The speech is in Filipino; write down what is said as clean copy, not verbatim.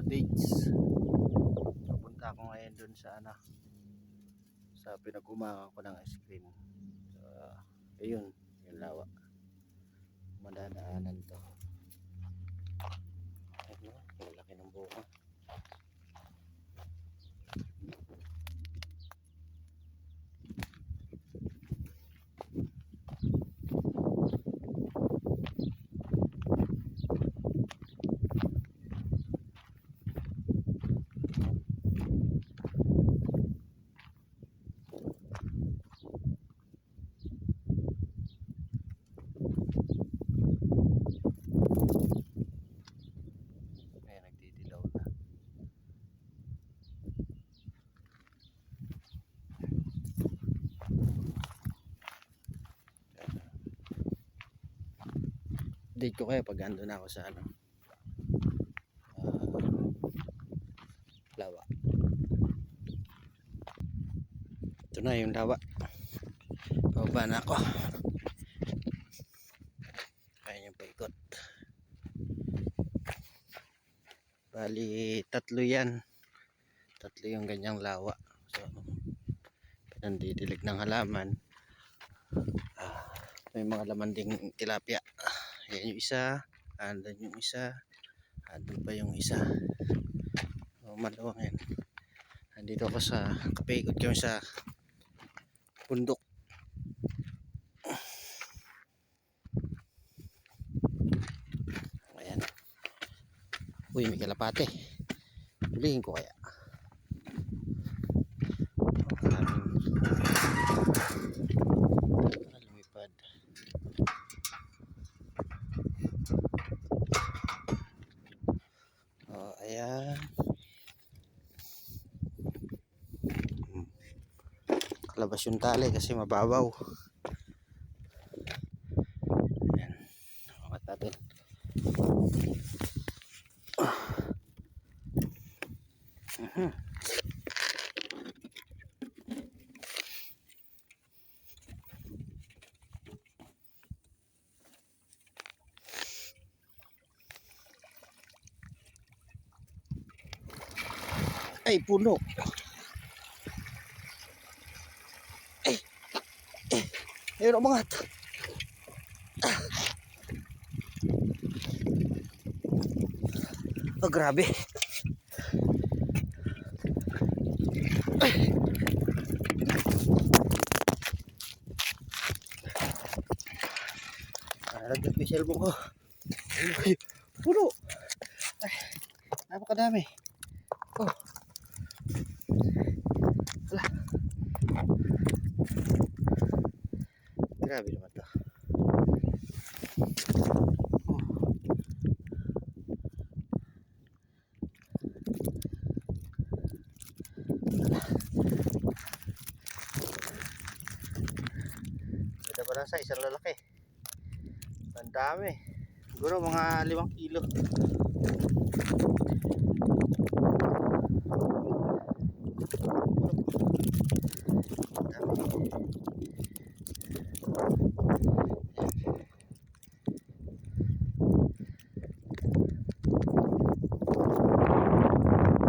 dates. Pupunta ako ngayon dun sa sa pinag-umakan ko ng ice cream. Ayun, yung lawa. Madadaanan to. Ayun, ang laki ng buka. Ayan, nagdidilaw na. Date ko kaya pag ando na ako sa lawa. Ito na yung lawa. Pababa na ako. Ayan yung paikot. Bali tatlo yan. Tatlo yung ganyang lawa. So pinandidilig ng halaman. May mga laman ding tilapia. Ayan yung isa. Andun yung isa. Andun pa yung isa. So, maluwang yan. Nandito ako sa kapaikot ko sa bundok. Ayan. Uy, may kalapate. Hulihin ko kaya. Lumipad. Ayan. Kalabas yung tali kasi mababaw. Ayan. Angat natin. Ay, puno. Ayun, umangat. Oh, grabe. Nalagdag may cellphone ko. Ay, puno. Ay, napakadami. Oh. Wala. Grabe naman to. Ganda pala sa isang lalaki. Ang dami. Siguro mga 5 kilo. Dami.